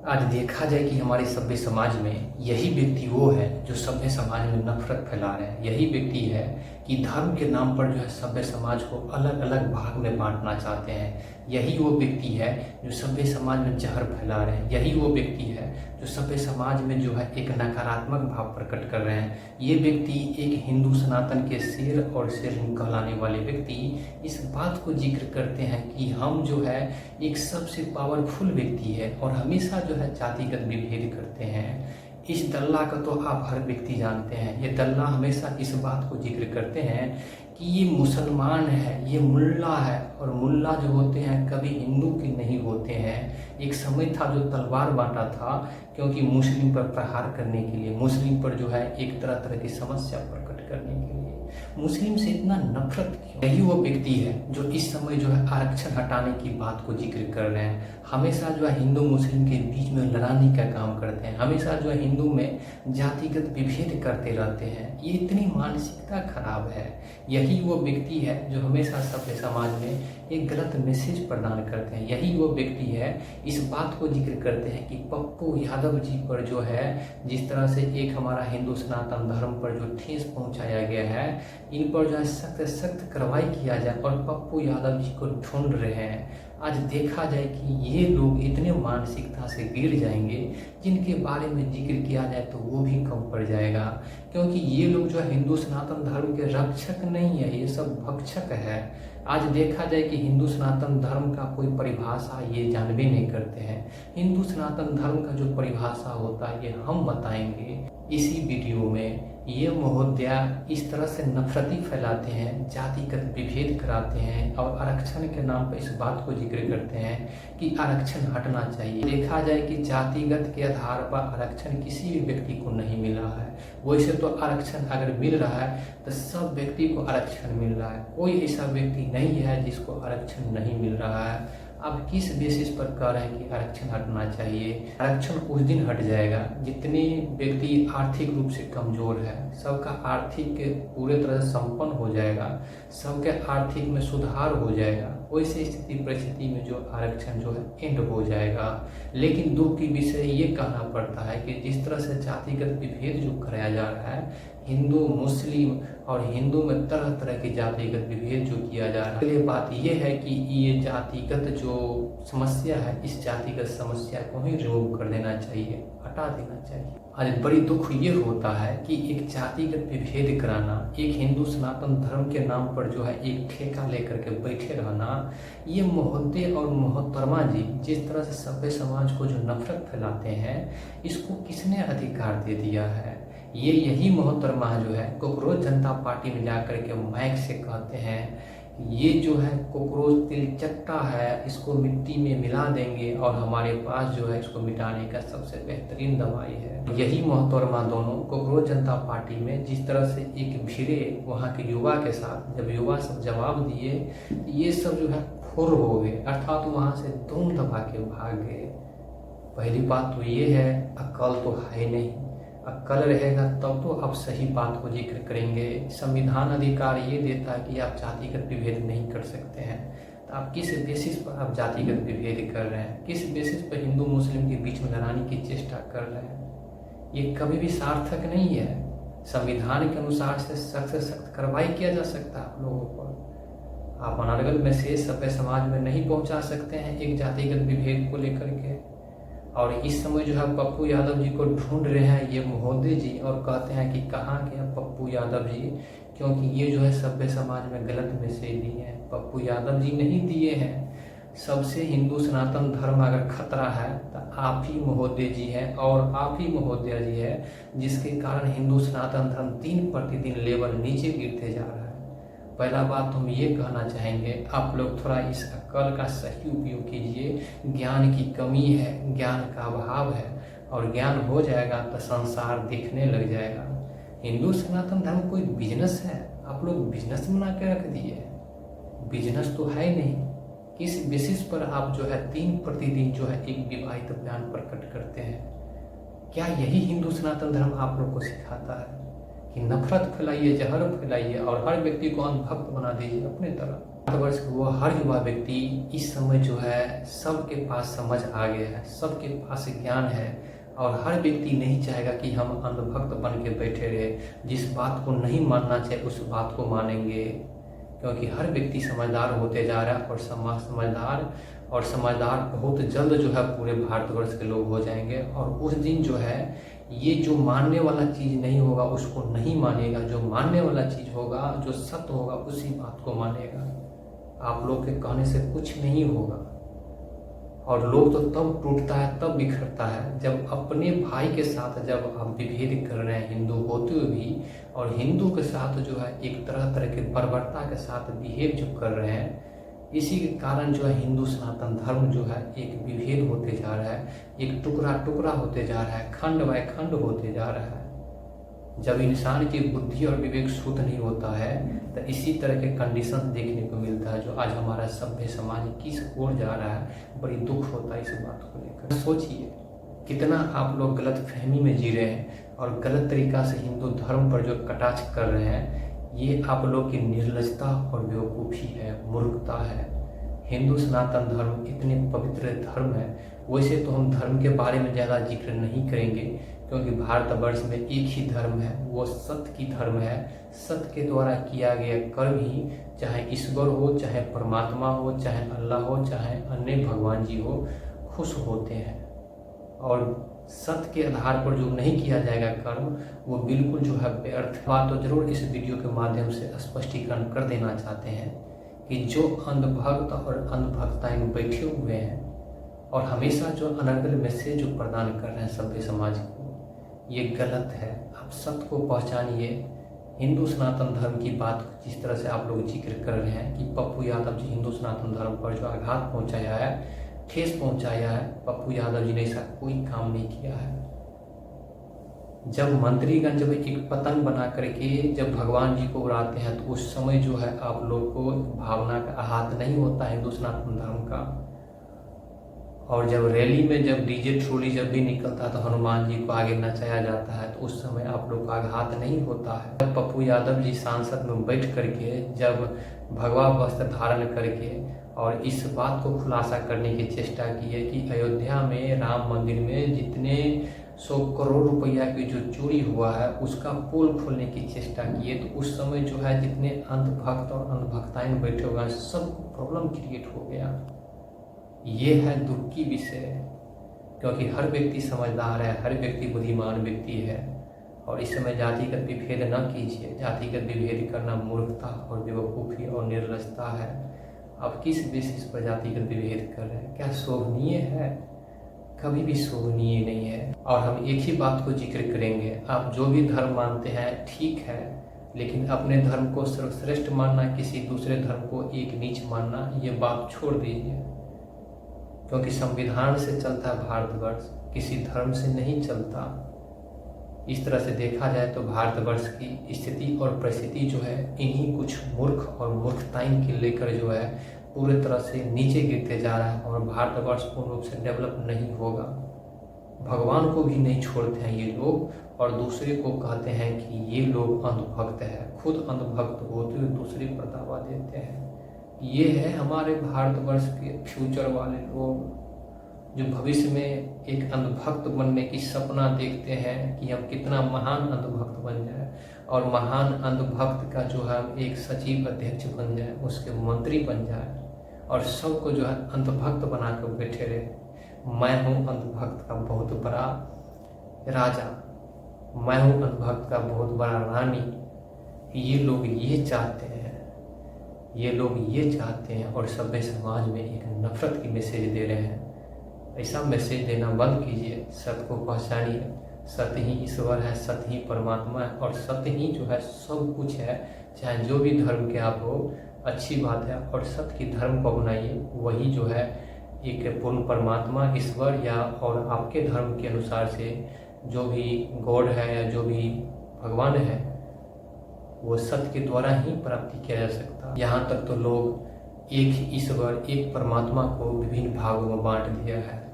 आज देखा जाए कि हमारे सभ्य समाज में यही व्यक्ति वो है जो सभ्य समाज में नफरत फैला रहे हैं। यही व्यक्ति है कि धर्म के नाम पर जो है सभ्य समाज को अलग अलग भाग में बांटना चाहते हैं। यही वो व्यक्ति है जो सभ्य समाज में जहर फैला रहे हैं। यही वो व्यक्ति है जो सभ्य समाज में जो है एक नकारात्मक भाव प्रकट कर रहे हैं। ये व्यक्ति एक हिंदू सनातन के शेर और शेरनी कहलाने वाले व्यक्ति इस बात को जिक्र करते हैं कि हम जो है एक सबसे पावरफुल व्यक्ति है और हमेशा जो है जातिगत विभेद करते हैं। इस दल्ला का तो आप हर व्यक्ति जानते हैं। ये दल्ला हमेशा इस बात को जिक्र करते हैं कि ये मुसलमान है, ये मुल्ला है, और मुल्ला जो होते हैं कभी हिंदू के नहीं होते हैं। एक समय था जो तलवार बांटा था क्योंकि मुस्लिम पर प्रहार करने के लिए, मुस्लिम पर जो है एक तरह तरह की समस्या प्रकट करने के लिए। मुस्लिम से इतना नफरत क्यों? यही वो व्यक्ति है जो इस समय जो है आरक्षण हटाने की बात को जिक्र कर रहे हैं। हमेशा जो है हिंदू मुस्लिम के बीच में लड़ाने का काम करते हैं। हमेशा जो है हिंदू में जातिगत विभेद करते रहते हैं। ये इतनी मानसिकता खराब है। यही वो व्यक्ति है जो हमेशा सभ्य समाज में एक गलत मैसेज प्रदान करते हैं। यही वो व्यक्ति है इस बात को जिक्र करते हैं कि पप्पू यादव जी पर जो है जिस तरह से एक हमारा हिंदू सनातन धर्म पर जो ठेस पहुंचाया गया है, इन पर जो है सख्त सख्त कार्रवाई किया जाए और पप्पू यादव जी को ढूंढ रहे हैं। आज देखा जाए कि ये लोग इतने मानसिकता से गिर जाएंगे जिनके बारे में जिक्र किया जाए तो वो भी कम पड़ जाएगा, क्योंकि ये लोग जो है हिंदू सनातन धर्म के रक्षक नहीं है, ये सब भक्षक है। आज देखा जाए कि हिंदू सनातन धर्म का कोई परिभाषा ये जानबे नहीं करते हैं। हिंदू सनातन धर्म का जो परिभाषा होता है ये हम बताएंगे इसी वीडियो में। ये महोदया इस तरह से नफरती फैलाते हैं, जातिगत विभेद कराते हैं और आरक्षण के नाम पर इस बात को जिक्र करते हैं कि आरक्षण हटना चाहिए। देखा जाए कि जातिगत के आधार पर आरक्षण किसी भी व्यक्ति को नहीं मिल रहा है। वैसे तो आरक्षण अगर मिल रहा है तो सब व्यक्ति को आरक्षण मिल रहा है। कोई ऐसा व्यक्ति नहीं है जिसको आरक्षण नहीं मिल रहा है। अब किस बेसिस पर कह रहे हैं कि आरक्षण हटना चाहिए? आरक्षण उस दिन हट जाएगा जितने व्यक्ति आर्थिक रूप से कमजोर है, सबका आर्थिक पूरे तरह से संपन्न हो जाएगा, सबके आर्थिक में सुधार हो जाएगा, वैसे स्थिति परिस्थिति में जो आरक्षण जो है एंड हो जाएगा। लेकिन दुख की विषय ये कहना पड़ता है कि जिस तरह से जातिगत विभेद जो कराया जा रहा है, हिंदू मुस्लिम और हिंदू में तरह तरह की जातिगत विभेद जो किया जा रहा है, पहले बात यह है कि ये जातिगत जो समस्या है इस जातिगत समस्या को ही रिमूव कर देना चाहिए, हटा देना चाहिए। आज बड़ी दुख ये होता है कि एक जातिगत विभेद कराना, एक हिंदू सनातन धर्म के नाम पर जो है एक ठेका लेकर के बैठे रहना, ये महोदय और मोहतरमा जी जिस तरह से सभ्य समाज को जो नफरत फैलाते हैं, इसको किसने अधिकार दे दिया है? ये यही मोहतरमा जो है कॉकरोच जनता पार्टी में जाकर के माइक से कहते हैं ये जो है कॉकरोच तिलचट्टा है, इसको मिट्टी में मिला देंगे और हमारे पास जो है इसको मिटाने का सबसे बेहतरीन दवाई है। यही मोहतरमा दोनों कॉकरोच जनता पार्टी में जिस तरह से एक भिड़े वहाँ के युवा के साथ, जब युवा सब जवाब दिए ये सब जो है फुर हो गए, अर्थात वहाँ से धूम दबा के भाग गए। पहली बात तो ये है अक्ल तो है नहीं, अक्ल रहेगा तब तो आप सही बात को जिक्र करेंगे। संविधान अधिकार ये देता है कि आप जातिगत विभेद नहीं कर सकते हैं, तो आप किस बेसिस पर आप जातिगत विभेद कर रहे हैं? किस बेसिस पर हिंदू मुस्लिम के बीच में लड़ाने की चेष्टा कर रहे हैं? ये कभी भी सार्थक नहीं है। संविधान के अनुसार से सख्त कार्रवाई किया जा सकता है आप लोगों पर। आप अनर्गल मैसेज सभ्य समाज में नहीं पहुंचा सकते हैं एक जातिगत विभेद को लेकर के। और इस समय जो है पप्पू यादव जी को ढूंढ रहे हैं ये महोदय जी और कहते हैं कि कहाँ गया पप्पू यादव जी, क्योंकि ये जो है सभ्य समाज में गलत मैसेज दिए हैं। पप्पू यादव जी नहीं दिए हैं। सबसे हिंदू सनातन धर्म अगर खतरा है तो आप ही महोदय जी हैं और आप ही महोदय जी है जिसके कारण हिंदू सनातन धर्म दिन प्रतिदिन लेवल नीचे गिरते जा रहा है। पहला बात हम ये कहना चाहेंगे, आप लोग थोड़ा इस अक्ल का सही उपयोग कीजिए। ज्ञान की कमी है, ज्ञान का अभाव है, और ज्ञान हो जाएगा तो संसार दिखने लग जाएगा। हिंदू सनातन धर्म कोई बिजनेस है? आप लोग बिजनेस बना के रख दिए। बिजनेस तो है नहीं। किस बेसिस पर आप जो है दिन प्रतिदिन जो है एक विवाहित बयान प्रकट करते हैं? क्या यही हिंदू सनातन धर्म आप लोग को सिखाता है कि नफरत फैलाइए, जहर फैलाइए और हर व्यक्ति को अंधभक्त बना दीजिए अपने तरफ? भारतवर्ष का वो हर युवा व्यक्ति इस समय जो है सबके पास समझ आ गया है, सबके पास ज्ञान है और हर व्यक्ति नहीं चाहेगा कि हम अंधभक्त बन के बैठे रहे। जिस बात को नहीं मानना चाहिए उस बात को मानेंगे, क्योंकि हर व्यक्ति समझदार होते जा रहा है और समझदार बहुत जल्द जो है पूरे भारतवर्ष के लोग हो जाएंगे। और उस दिन जो है ये जो मानने वाला चीज़ नहीं होगा उसको नहीं मानेगा, जो मानने वाला चीज़ होगा, जो सत्य होगा उसी बात को मानेगा। आप लोग के कहने से कुछ नहीं होगा। और लोग तो तब टूटता है, तब बिखरता है जब अपने भाई के साथ जब आप विभेद कर रहे हैं, हिंदू होते हुए भी, और हिंदू के साथ जो है एक तरह के बर्बरता के साथ बिहेव जो कर रहे हैं। इसी के कारण जो है हिंदू सनातन धर्म जो है एक विभेद होते जा रहा है, एक टुकड़ा टुकड़ा होते जा रहा है, खंड बाय खंड होते जा रहा है। जब इंसान की बुद्धि और विवेक शुद्ध नहीं होता है तो इसी तरह के कंडीशन देखने को मिलता है, जो आज हमारा सभ्य समाज किस ओर जा रहा है। बड़ी दुख होता है इस बात को लेकर। सोचिए कितना आप लोग गलत फहमी में जी रहे हैं और गलत तरीका से हिंदू धर्म पर जो कटाक्ष कर रहे हैं। ये आप लोग की निर्लजता और बेवकूफ़ी है, मूर्खता है। हिंदू सनातन धर्म इतने पवित्र धर्म है। वैसे तो हम धर्म के बारे में ज़्यादा जिक्र नहीं करेंगे, क्योंकि भारतवर्ष में एक ही धर्म है, वो सत्य की धर्म है। सत्य के द्वारा किया गया कर्म ही, चाहे ईश्वर हो, चाहे परमात्मा हो, चाहे अल्लाह हो, चाहे अन्य भगवान जी हो, खुश होते हैं। और सत्य के आधार पर जो नहीं किया जाएगा कर्म, वो बिल्कुल जो है व्यर्थ। बात तो जरूर इस वीडियो के माध्यम से स्पष्टीकरण कर देना चाहते हैं कि जो अंधभक्त और अंधभक्ताएं बैठे हुए हैं और हमेशा जो अनर्गल मैसेज जो प्रदान कर रहे हैं सभ्य समाज को, ये गलत है। आप सत्य को पहचानिए। हिंदू सनातन धर्म की बात जिस तरह से आप लोग जिक्र कर रहे हैं कि पप्पू यादव जी हिंदू सनातन धर्म पर जो आघात पहुंचाया है, ठेस पहुंचाया है, पप्पू यादव जी ने ऐसा कोई काम नहीं किया है। जब मंत्रीगण जब एक पतंग बना करके जब भगवान जी को उड़ाते हैं तो उस समय जो है आप लोग को भावना का आहत नहीं होता है हिंदू सनातन धर्म का। और जब रैली में जब डीजे ट्रोली जब भी निकलता है तो हनुमान जी को आगे नचाया जाता है तो उस समय आप लोग का आघात नहीं होता है। जब पप्पू यादव जी सांसद में बैठ करके जब भगवा वस्त्र धारण करके और इस बात को खुलासा करने की चेष्टा की है कि अयोध्या में राम मंदिर में जितने 100 करोड़ रुपया की जो चोरी हुआ है उसका पोल खोलने की चेष्टा की है, तो उस समय जो है जितने अंधभक्त और अंधभक्ताएं बैठे हुए हैं सबको प्रॉब्लम क्रिएट हो गया। ये है दुख की विषय, क्योंकि हर व्यक्ति समझदार है, हर व्यक्ति बुद्धिमान व्यक्ति है। और इस समय जातिगत विभेद न कीजिए। जातिगत विभेद करना मूर्खता और बेवकूफ़ी और निर्लजता है। आप किस बेसिस पर जातिगत विभेद कर रहे हैं? क्या शोभनीय है? कभी भी शोभनीय नहीं है। और हम एक ही बात को जिक्र करेंगे, आप जो भी धर्म मानते हैं ठीक है, लेकिन अपने धर्म को सर्वश्रेष्ठ मानना, किसी दूसरे धर्म को एक नीच मानना, ये बात छोड़ दीजिए। क्योंकि संविधान से चलता है भारतवर्ष, किसी धर्म से नहीं चलता। इस तरह से देखा जाए तो भारतवर्ष की स्थिति और परिस्थिति जो है इन्हीं कुछ मूर्ख और मूर्खताएं के लेकर जो है पूरे तरह से नीचे गिरते जा रहा है और भारतवर्ष पूर्ण रूप से डेवलप नहीं होगा। भगवान को भी नहीं छोड़ते हैं ये लोग और दूसरे को कहते हैं कि ये लोग अंधभक्त है। खुद अंधभक्त होते हुए दूसरे पर दावा देते हैं। ये है हमारे भारतवर्ष के फ्यूचर वाले लोग जो भविष्य में एक अंधभक्त बनने की सपना देखते हैं कि हम कितना महान अंधभक्त बन जाए और महान अंधभक्त का जो है एक सचिव अध्यक्ष बन जाए, उसके मंत्री बन जाए और सबको जो है अंधभक्त बनाकर बैठे रहे। मैं हूँ अंधभक्त का बहुत बड़ा राजा, मैं हूँ अंधभक्त का बहुत बड़ा रानी। ये लोग ये चाहते हैं, ये लोग ये चाहते हैं और सभ्य समाज में एक नफरत की मैसेज दे रहे हैं। ऐसा मैसेज देना बंद कीजिए। सत्य को पहचानिए। सत्य ही ईश्वर है, सत्य ही परमात्मा है और सत्य ही जो है सब कुछ है। चाहे जो भी धर्म के आप हो, अच्छी बात है और सत्य की धर्म को अपनाइए। वही जो है एक पूर्ण परमात्मा ईश्वर या और आपके धर्म के अनुसार से जो भी गॉड है या जो भी भगवान है वो सत्य के द्वारा ही प्राप्ति किया जा सकता। यहाँ तक तो लोग एक ही ईश्वर, एक परमात्मा को विभिन्न भागों में बांट दिया है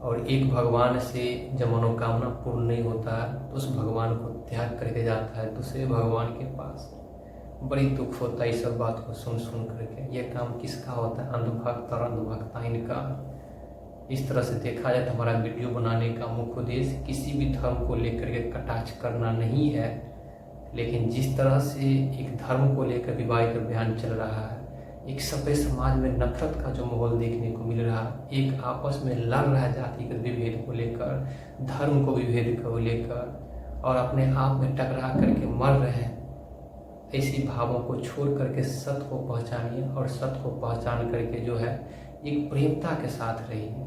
और एक भगवान से जब मनोकामना पूर्ण नहीं होता है तो उस भगवान को त्याग करके जाता है दूसरे भगवान के पास। बड़ी दुख होता है इस सब बात को सुन सुन करके। ये काम किसका होता है? अंधभक्त और अंधभक्ता इनका। इस तरह से देखा जाए तो हमारा वीडियो बनाने का मुख्य उद्देश्य किसी भी धर्म को लेकर के कटाक्ष करना नहीं है, लेकिन जिस तरह से एक धर्म को लेकर विवादित अभियान चल रहा है, एक सभ्य समाज में नफरत का जो माहौल देखने को मिल रहा है, एक आपस में लड़ रहा है जातिगत विभेद को लेकर, धर्म को विभेद को लेकर, और अपने आप में टकरा करके मर रहे हैं, ऐसी भावों को छोड़ करके सत्य को पहचानिए और सत्य को पहचान करके जो है एक प्रेमता के साथ रहिए।